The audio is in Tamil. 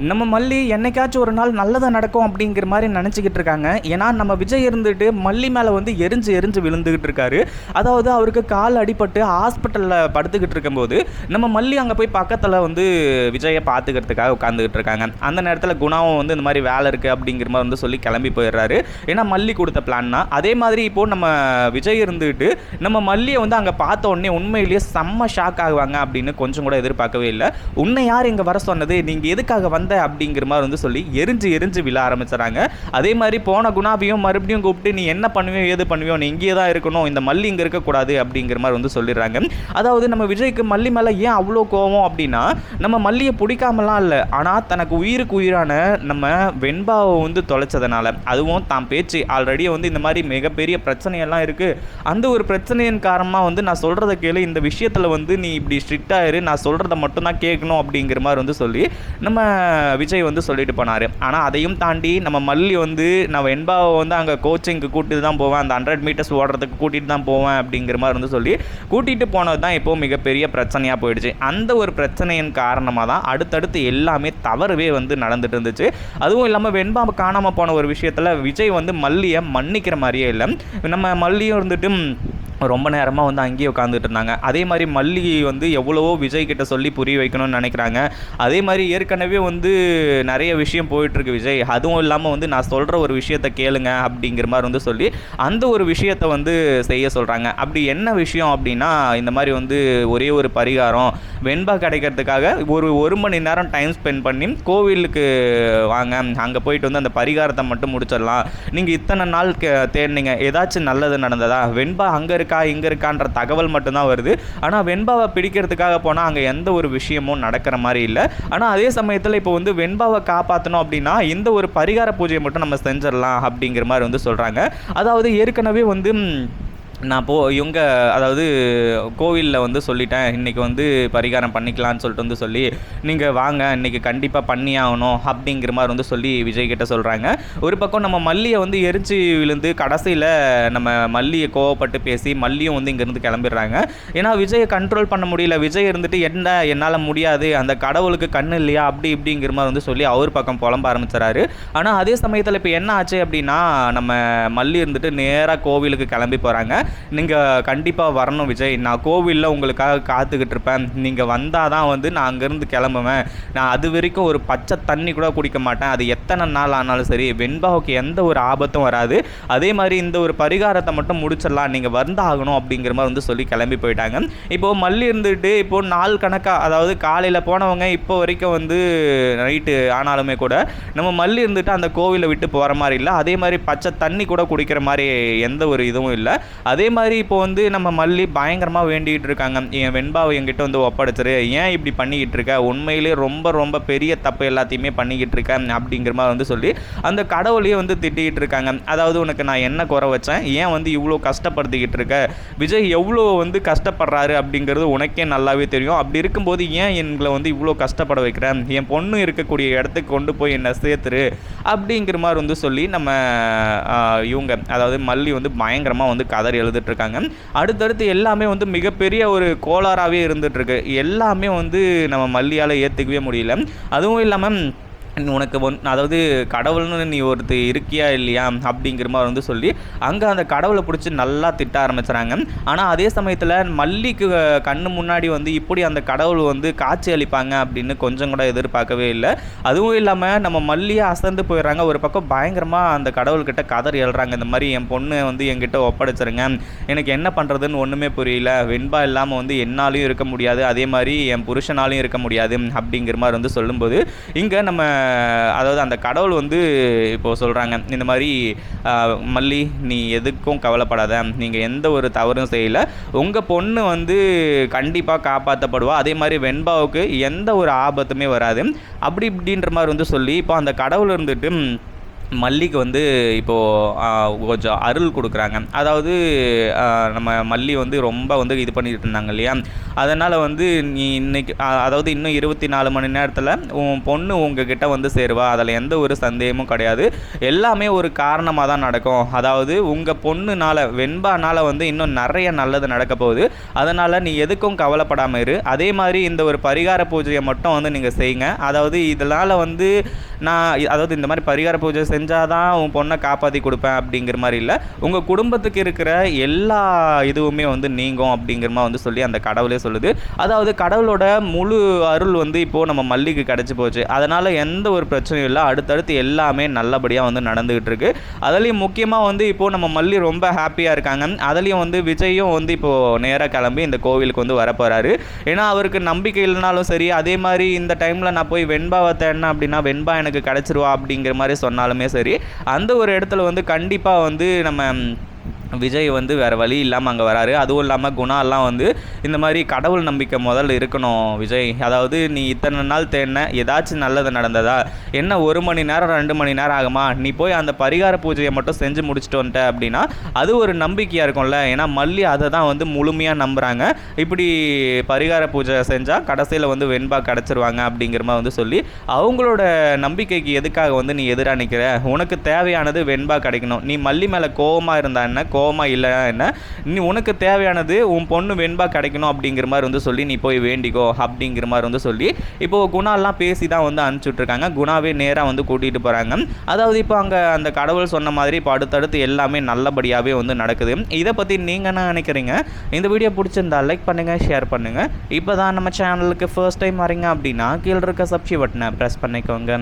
நம்ம மல்லி என்னைக்காச்சும் ஒரு நாள் நல்லதாக நடக்கும் அப்படிங்கிற மாதிரி நினச்சிக்கிட்டு இருக்காங்க. ஏன்னா நம்ம விஜய் இருந்துட்டு மல்லி மேலே வந்து எரிஞ்சு எரிஞ்சு விழுந்துக்கிட்டு இருக்காரு. அதாவது அவருக்கு கால் அடிபட்டு ஹாஸ்பிட்டலில் படுத்துக்கிட்டு இருக்கும்போது நம்ம மல்லி அங்கே போய் பக்கத்தில் வந்து விஜயை பார்த்துக்கிறதுக்காக உட்காந்துக்கிட்டு இருக்காங்க. அந்த நேரத்தில் குணாவும் வந்து இந்த மாதிரி வேலை இருக்குது அப்படிங்கிற மாதிரி வந்து சொல்லி கிளம்பி போயிடுறாரு. ஏன்னா மல்லி கொடுத்த பிளான்னா. அதே மாதிரி இப்போது நம்ம விஜய் இருந்துட்டு நம்ம மல்லியை வந்து அங்கே பார்த்த உடனே உண்மையிலேயே செம்ம ஷாக் ஆகுவாங்க அப்படின்னு கொஞ்சம் கூட எதிர்பார்க்கவே இல்லை. உன்னை யார் இங்கே வர சொன்னது, நீங்கள் எதுக்காக வந்த அப்படிங்கிற மாதிரி வந்து சொல்லி எரிஞ்சு எரிஞ்சு விழ ஆரம்பிச்சுறாங்க. அதே மாதிரி போன குணாவையும் மறுபடியும் கூப்பிட்டு நீ என்ன பண்ணுவியோ ஏது பண்ணுவியோ, நீ இங்கேயே தான் இருக்கணும், இந்த மல்லி இங்கே இருக்கக்கூடாது அப்படிங்கிற மாதிரி வந்து சொல்லிடுறாங்க. அதாவது நம்ம விஜய்க்கு மல்லி மேலே ஏன் அவ்வளோ கோவம் அப்படின்னா, நம்ம மல்லியை பிடிக்காமலாம் இல்லை, ஆனால் தனக்கு உயிருக்கு உயிரான நம்ம வெண்பாவை வந்து தொலைச்சதுனால, அதுவும் தான் பேச்சு ஆல்ரெடி வந்து இந்த மாதிரி மிகப்பெரிய பிரச்சனையெல்லாம் இருக்குது, அந்த ஒரு பிரச்சனையின் காரணமாக வந்து நான் சொல்கிறத கேளு, இந்த விஷயத்தில் வந்து நீ இப்படி ஸ்ட்ரிக்டாக இரு, நான் சொல்கிறத மட்டும் தான் கேட்கணும் அப்படிங்கிற மாதிரி வந்து சொல்லி நம்ம விஜய் வந்து சொல்லிட்டு போனார். ஆனால் அதையும் தாண்டி நம்ம மல்லி வந்து நான் வெண்பாவை வந்து அங்கே கோச்சிங்க்கு கூட்டிட்டு தான் போவேன், அந்த 100 மீட்டர்ஸ் ஓடுறதுக்கு கூட்டிகிட்டு தான் போவேன் அப்படிங்கிற மாதிரி வந்து சொல்லி கூட்டிகிட்டு போனது தான் இப்போது மிகப்பெரிய பிரச்சனையாக போயிடுச்சு. அந்த ஒரு பிரச்சனையின் காரணமாக தான் அடுத்தடுத்து எல்லாமே தவறுவே வந்து நடந்துட்டு இருந்துச்சு. அதுவும் இல்லாமல் வெண்பாவை காணாமல் போன ஒரு விஷயத்தில் விஜய் வந்து மல்லியை மன்னிக்கிற மாதிரியே இல்லை. நம்ம மல்லியும் இருந்துட்டு ரொம்ப நேரமாக வந்து அங்கேயே உட்காந்துட்டு இருந்தாங்க. அதே மாதிரி மல்லி வந்து எவ்வளவோ விஜய் கிட்ட சொல்லி புரிய வைக்கணும்னு நினைக்கிறாங்க. அதே மாதிரி ஏற்கனவே வந்து நிறைய விஷயம் போயிட்டுருக்கு விஜய், அதுவும் இல்லாமல் வந்து நான் சொல்கிற ஒரு விஷயத்தை கேளுங்க அப்படிங்கிற மாதிரி வந்து சொல்லி அந்த ஒரு விஷயத்தை வந்து செய்ய சொல்கிறாங்க. அப்படி என்ன விஷயம் அப்படின்னா, இந்த மாதிரி வந்து ஒரே ஒரு பரிகாரம் வெண்பா கிடைக்கிறதுக்காக ஒரு மணி நேரம் டைம் ஸ்பெண்ட் பண்ணி கோவிலுக்கு வாங்க, அங்கே போயிட்டு வந்து அந்த பரிகாரத்தை மட்டும் முடிச்சிடலாம். நீங்கள் இத்தனை நாள் தேடினீங்க, ஏதாச்சும் நல்லது நடந்ததா, வெண்பா அங்கே இருக்கா இங்கே இருக்கான்ற தகவல் மட்டும்தான் வருது. ஆனால் வெண்பாவை பிடிக்கிறதுக்காக போனால் அங்கே எந்த ஒரு விஷயமும் நடக்கிற மாதிரி இல்லை. ஆனால் அதே சமயத்தில் இப்போ வந்து வெண்பாவை காப்பாற்றணும் அப்படின்னா இந்த ஒரு பரிகார பூஜையை மட்டும் நம்ம செஞ்சிடலாம் அப்படிங்கிற மாதிரி வந்து சொல்கிறாங்க. அதாவது ஏற்கனவே வந்து நான் இவங்க அதாவது கோவிலில் வந்து சொல்லிட்டேன், இன்றைக்கி வந்து பரிகாரம் பண்ணிக்கலான்னு சொல்லிட்டு வந்து சொல்லி நீங்கள் வாங்க இன்றைக்கி கண்டிப்பாக பண்ணி ஆகணும் அப்படிங்கிற மாதிரி வந்து சொல்லி விஜய் கிட்ட சொல்கிறாங்க. ஒரு பக்கம் நம்ம மல்லியை வந்து எரிச்சு விழுந்து கடைசியில் நம்ம மல்லியை கோவப்பட்டு பேசி மல்லியும் வந்து இங்கேருந்து கிளம்பிடுறாங்க. ஏன்னா விஜயை கண்ட்ரோல் பண்ண முடியல. விஜய் இருந்துட்டு என்ன என்னால் முடியாது, அந்த கடவுளுக்கு கண்ணு இல்லையா அப்படி இப்படிங்கிற மாதிரி வந்து சொல்லி அவர் பக்கம் புலம்ப ஆரம்பிச்சிடறாரு. ஆனால் அதே சமயத்தில் இப்போ என்ன ஆச்சு அப்படின்னா, நம்ம மல்லி இருந்துட்டு நேராக கோவிலுக்கு கிளம்பி போகிறாங்க. நீங்கள் கண்டிப்பாக வரணும் விஜய், நான் கோவிலில் உங்களுக்காக காத்துக்கிட்டு இருப்பேன், நீங்கள் வந்தால் தான் வந்து நான் அங்கேருந்து கிளம்புவேன், நான் அது வரைக்கும் ஒரு பச்சை தண்ணி கூட குடிக்க மாட்டேன், அது எத்தனை நாள் ஆனாலும் சரி, வெண்பாவுக்கு எந்த ஒரு ஆபத்தும் வராது, அதே மாதிரி இந்த ஒரு பரிகாரத்தை மட்டும் முடிச்சிடலாம், நீங்கள் வந்தாகணும் அப்படிங்கிற மாதிரி வந்து சொல்லி கிளம்பி போயிட்டாங்க. இப்போது மல்லி இருந்துட்டு இப்போது நாள் கணக்காக, அதாவது காலையில் போனவங்க இப்போ வரைக்கும் வந்து நைட்டு ஆனாலுமே கூட நம்ம மல்லி இருந்துட்டு அந்த கோவிலை விட்டு போகிற மாதிரி இல்லை, அதே மாதிரி பச்சை தண்ணி கூட குடிக்கிற மாதிரி எந்த ஒரு இதுவும் இல்லை. அதே மாதிரி இப்போ வந்து நம்ம மல்லி பயங்கரமாக வேண்டிகிட்டு இருக்காங்க, என் வெண்பாவை என்கிட்ட வந்து ஒப்படைச்சிரு, ஏன் இப்படி பண்ணிக்கிட்டு இருக்க, உண்மையிலே ரொம்ப ரொம்ப பெரிய தப்பு எல்லாத்தையுமே பண்ணிக்கிட்டு இருக்கேன் அப்படிங்கிற மாதிரி வந்து சொல்லி அந்த கடவுளையே வந்து திட்டிக்கிட்டு இருக்காங்க. அதாவது உனக்கு நான் என்ன குறை வச்சேன், ஏன் வந்து இவ்வளோ கஷ்டப்படுத்திக்கிட்டு இருக்க, விஜய் எவ்வளோ வந்து கஷ்டப்படுறாரு அப்படிங்கிறது உனக்கே நல்லாவே தெரியும், அப்படி இருக்கும்போது ஏன் எங்களை வந்து இவ்வளோ கஷ்டப்பட வைக்கிறேன், என் பொண்ணு இருக்கக்கூடிய இடத்துக்கு கொண்டு போய் என்னை சேர்த்துரு அப்படிங்கிற மாதிரி வந்து சொல்லி நம்ம இவங்க அதாவது மல்லி வந்து பயங்கரமாக வந்து கதறி எழுதிட்டு இருக்காங்க. அடுத்தடுத்து எல்லாமே வந்து மிகப்பெரிய ஒரு கோளாறாகவே இருந்துகிட்ருக்கு. எல்லாமே வந்து நம்ம மல்லியால் ஏற்றுக்கவே முடியல. அதுவும் இல்லாமல் உனக்கு அதாவது கடவுள்னு நீ ஒருத்தர் இருக்கியா இல்லையா அப்படிங்கிற மாதிரி வந்து சொல்லி அங்கே அந்த கடவுளை பிடிச்சி நல்லா திட்ட ஆரம்பிச்சுறாங்க. ஆனால் அதே சமயத்தில் மல்லிக்கு கண்ணு முன்னாடி வந்து இப்படி அந்த கடவுள் வந்து காட்சி அளிப்பாங்க அப்படின்னு கொஞ்சம் கூட எதிர்பார்க்கவே இல்லை. அதுவும் இல்லாமல் நம்ம மல்லியை அசந்து போயிடுறாங்க. ஒரு பக்கம் பயங்கரமாக அந்த கடவுள்கிட்ட கதறி எழுறாங்க, இந்த மாதிரி என் பொண்ணு வந்து என்கிட்ட ஒப்படைச்சிருங்க, எனக்கு என்ன பண்ணுறதுன்னு ஒன்றுமே புரியல, வெண்பா இல்லாமல் வந்து என்னாலையும் இருக்க முடியாது, அதே மாதிரி என் புருஷனாலையும் இருக்க முடியாது அப்படிங்கிற மாதிரி வந்து சொல்லும்போது இங்கே நம்ம அதாவது அந்த கடவுள் வந்து இப்போது சொல்கிறாங்க, இந்த மாதிரி மல்லி நீ எதுக்கும் கவலைப்படாத, நீங்கள் எந்த ஒரு தவறும் செய்யலை, உங்கள் பொண்ணு வந்து கண்டிப்பாக காப்பாற்றப்படுவா, அதே மாதிரி வெண்பாவுக்கு எந்த ஒரு ஆபத்துமே வராது அப்படி இப்படின்ற மாதிரி வந்து சொல்லி இப்போ அந்த கடவுள் இருந்துட்டு மல்லிக்கு வந்து இப்போது கொஞ்சம் அருள் கொடுக்குறாங்க. அதாவது நம்ம மல்லி வந்து ரொம்ப வந்து இது பண்ணிகிட்டு இருந்தாங்க இல்லையா, அதனால் வந்து நீ இன்னைக்கு அதாவது இன்னும் 24 மணி நேரத்தில் உன் பொண்ணு உங்ககிட்ட வந்து சேருவா, அதில் எந்த ஒரு சந்தேகமும் கிடையாது, எல்லாமே ஒரு காரணமாக தான் நடக்கும். அதாவது உங்கள் பொண்ணுனால் வெண்பானால் வந்து இன்னும் நிறைய நல்லது நடக்க போகுது, அதனால் நீ எதுக்கும் கவலைப்படாமல் இரு. அதே மாதிரி இந்த ஒரு பரிகார பூஜையை மட்டும் வந்து நீங்கள் செய்யுங்க. அதாவது இதனால் வந்து அதாவது இந்த மாதிரி பரிகார பூஜை செஞ்சால் தான் உன் பொண்ணை காப்பாற்றி கொடுப்பேன் அப்படிங்கிற மாதிரி இல்லை, உங்கள் குடும்பத்துக்கு இருக்கிற எல்லா இதுவுமே வந்து நீங்கும் அப்படிங்கிற மாதிரி வந்து சொல்லி அந்த கடவுளே சொல்லுது. அதாவது கடவுளோட முழு அருள் வந்து இப்போது நம்ம மல்லிக்கு கிடச்சி போச்சு. அதனால் எந்த ஒரு பிரச்சனையும் இல்லை, அடுத்தடுத்து எல்லாமே நல்லபடியாக வந்து நடந்துக்கிட்டு இருக்கு. அதுலேயும் முக்கியமாக வந்து இப்போது நம்ம மல்லி ரொம்ப ஹாப்பியாக இருக்காங்க. அதுலேயும் வந்து விஜயும் வந்து இப்போது நேராக கிளம்பி இந்த கோவிலுக்கு வந்து வரப்போகிறாரு. ஏன்னா அவருக்கு நம்பிக்கை இல்லைனாலும் சரி, அதே மாதிரி இந்த டைமில் நான் போய் வெண்பாவை தேடினேன் அப்படின்னா வெண்பா எனக்கு கிடச்சிருவா அப்படிங்கிற மாதிரி சொன்னாலுமே சரி, அந்த ஒரு இடத்துல வந்து கண்டிப்பாக வந்து நம்ம விஜய் வந்து வேறு வழி இல்லாமல் அங்கே வராரு. அதுவும் இல்லாமல் குணாலாம் வந்து இந்த மாதிரி கடவுள் நம்பிக்கை முதல்ல இருக்கணும் விஜய், அதாவது நீ இத்தனை நாள் தேடின ஏதாச்சும் நல்லது நடந்ததா, என்ன 1 மணி நேரம் 2 மணி நேரம் ஆகுமா, நீ போய் அந்த பரிகார பூஜையை மட்டும் செஞ்சு முடிச்சுட்டு வந்துட்ட அப்படின்னா அது ஒரு நம்பிக்கையாக இருக்கும்ல. ஏன்னா மல்லி அதை தான் வந்து முழுமையாக நம்புகிறாங்க. இப்படி பரிகார பூஜை செஞ்சால் கடைசியில் வந்து வெண்பா கிடச்சிருவாங்க அப்படிங்கிற மாதிரி வந்து சொல்லி அவங்களோட நம்பிக்கைக்கு எதுக்காக வந்து நீ எதிராக நிற்கிற, உனக்கு தேவையானது வெண்பா கிடைக்கணும், நீ மல்லி மேலே கோவமாக இருந்தா என்ன கோவமாக இல்லை என்ன, நீ உனக்கு தேவையானது உன் பொண்ணு வெண்பா கிடைக்கணும் அப்படிங்கிற மாதிரி வந்து சொல்லி நீ போய் வேண்டிக்கோ அப்படிங்கிற மாதிரி வந்து சொல்லி இப்போது குணாலாம் பேசி தான் வந்து அனுப்பிச்சுட்ருக்காங்க. குணாவே நேராக வந்து கூட்டிகிட்டு போகிறாங்க. அதாவது இப்போ அங்கே அந்த கடவுள் சொன்ன மாதிரி இப்போ அடுத்தடுத்து எல்லாமே நல்லபடியாகவே வந்து நடக்குது. இதை பற்றி நீங்கள் என்ன நினைக்கிறீங்க? இந்த வீடியோ பிடிச்சிருந்தா லைக் பண்ணுங்கள், ஷேர் பண்ணுங்கள். இப்போ தான் நம்ம சேனலுக்கு ஃபர்ஸ்ட் டைம் வரீங்க அப்படின்னா கீழே இருக்க சப்ஸ்கிரைப் பட்டனை ப்ரெஸ் பண்ணிக்கோங்க.